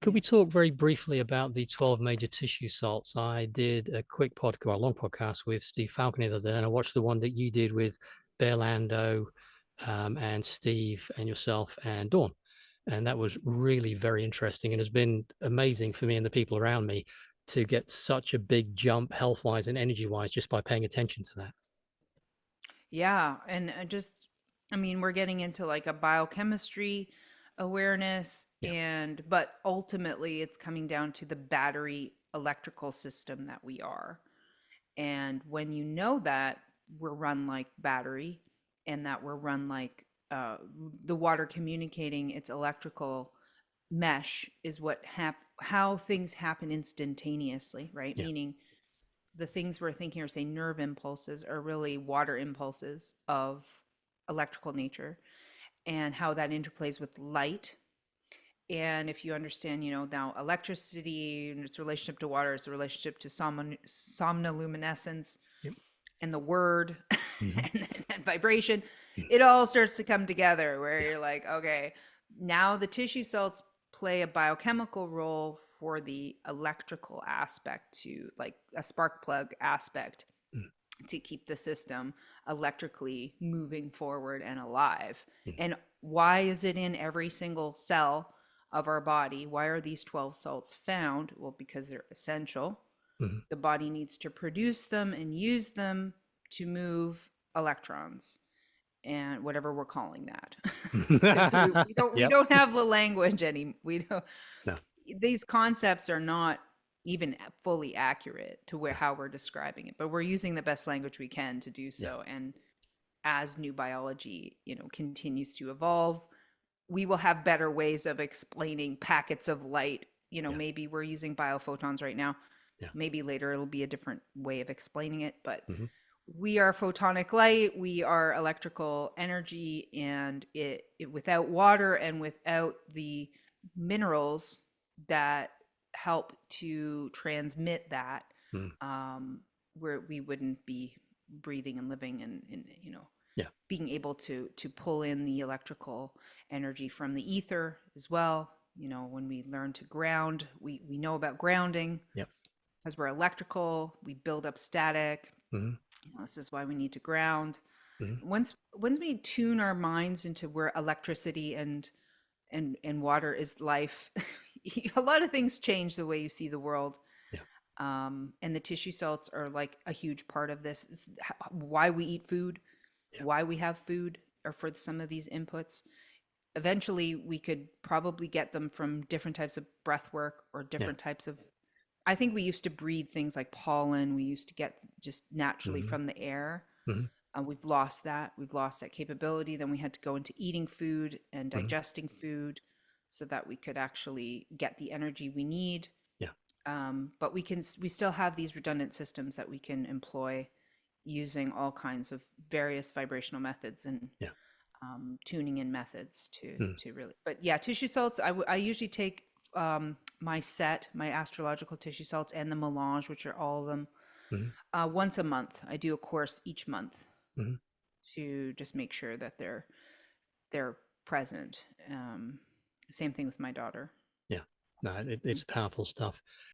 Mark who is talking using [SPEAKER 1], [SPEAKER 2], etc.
[SPEAKER 1] Could
[SPEAKER 2] Yeah.
[SPEAKER 1] we talk very briefly about the 12 major tissue salts? I did a quick podcast, a long podcast with Steve Falcon the other day, and I watched the one that you did with Bear Lando, and Steve and yourself and Dawn. And that was really very interesting and has been amazing for me and the people around me to get such a big jump health wise and energy wise just by paying attention to that.
[SPEAKER 2] Yeah, and I mean, we're getting into like a biochemistry awareness,
[SPEAKER 1] Yeah.
[SPEAKER 2] and but ultimately it's coming down to the battery electrical system that we are. And when you know that we're run like battery and that we're run like the water communicating its electrical mesh is how things happen instantaneously, right?
[SPEAKER 1] Yeah.
[SPEAKER 2] Meaning the things we're thinking or say nerve impulses are really water impulses of electrical nature, and how that interplays with light. And if you understand, now electricity and its relationship to water, its relationship to somnoluminescence
[SPEAKER 1] Yep.
[SPEAKER 2] and the word
[SPEAKER 1] Hmm.
[SPEAKER 2] and vibration, it all starts to come together where
[SPEAKER 1] Yeah.
[SPEAKER 2] you're like, okay, now the tissue cells play a biochemical role for the electrical aspect, to like a spark plug aspect,
[SPEAKER 1] Mm.
[SPEAKER 2] to keep the system electrically moving forward and alive.
[SPEAKER 1] Mm.
[SPEAKER 2] And why is it in every single cell of our body? Why are these 12 salts found? Well, because they're essential.
[SPEAKER 1] Mm.
[SPEAKER 2] The body needs to produce them and use them to move electrons and whatever we're calling that. Because we don't we
[SPEAKER 1] Yep.
[SPEAKER 2] don't have the language any we don't
[SPEAKER 1] No.
[SPEAKER 2] these concepts are not even fully accurate to where
[SPEAKER 1] No.
[SPEAKER 2] how we're describing it, but we're using the best language we can to do
[SPEAKER 1] Yeah.
[SPEAKER 2] so. And as new biology, continues to evolve, we will have better ways of explaining packets of light.
[SPEAKER 1] Yeah.
[SPEAKER 2] Maybe we're using biophotons right now.
[SPEAKER 1] Yeah.
[SPEAKER 2] Maybe later it'll be a different way of explaining it, but
[SPEAKER 1] Hmm.
[SPEAKER 2] we are photonic light, we are electrical energy, and it without water and without the minerals that help to transmit that,
[SPEAKER 1] Mm.
[SPEAKER 2] where we wouldn't be breathing and living, and
[SPEAKER 1] Yeah.
[SPEAKER 2] being able to pull in the electrical energy from the ether as well. When we learn to ground, we know about grounding.
[SPEAKER 1] Yep.
[SPEAKER 2] As we're electrical, we build up static.
[SPEAKER 1] Hmm.
[SPEAKER 2] This is why we need to ground.
[SPEAKER 1] Hmm.
[SPEAKER 2] Once we tune our minds into where electricity and water is life, a lot of things change the way you see the world.
[SPEAKER 1] Yeah.
[SPEAKER 2] And the tissue salts are like a huge part of this. Is why we eat food,
[SPEAKER 1] Yeah.
[SPEAKER 2] why we have food, or for some of these inputs. Eventually, we could probably get them from different types of breath work or
[SPEAKER 1] Yeah.
[SPEAKER 2] different types of. I think we used to breathe things like pollen. We used to get just naturally
[SPEAKER 1] Hmm.
[SPEAKER 2] from the air.
[SPEAKER 1] Hmm.
[SPEAKER 2] We've lost that. We've lost that capability. Then we had to go into eating food and
[SPEAKER 1] Hmm.
[SPEAKER 2] digesting food so that we could actually get the energy we need.
[SPEAKER 1] Yeah.
[SPEAKER 2] But we still have these redundant systems that we can employ using all kinds of various vibrational methods and
[SPEAKER 1] Yeah.
[SPEAKER 2] tuning in methods to
[SPEAKER 1] Mm.
[SPEAKER 2] to really. But yeah, tissue salts. I usually take my astrological tissue salts and the melange, which are all of them,
[SPEAKER 1] Hmm.
[SPEAKER 2] once a month. I do a course each month
[SPEAKER 1] Hmm.
[SPEAKER 2] to just make sure that they're present. Same thing with my daughter.
[SPEAKER 1] Yeah. No, it's powerful stuff.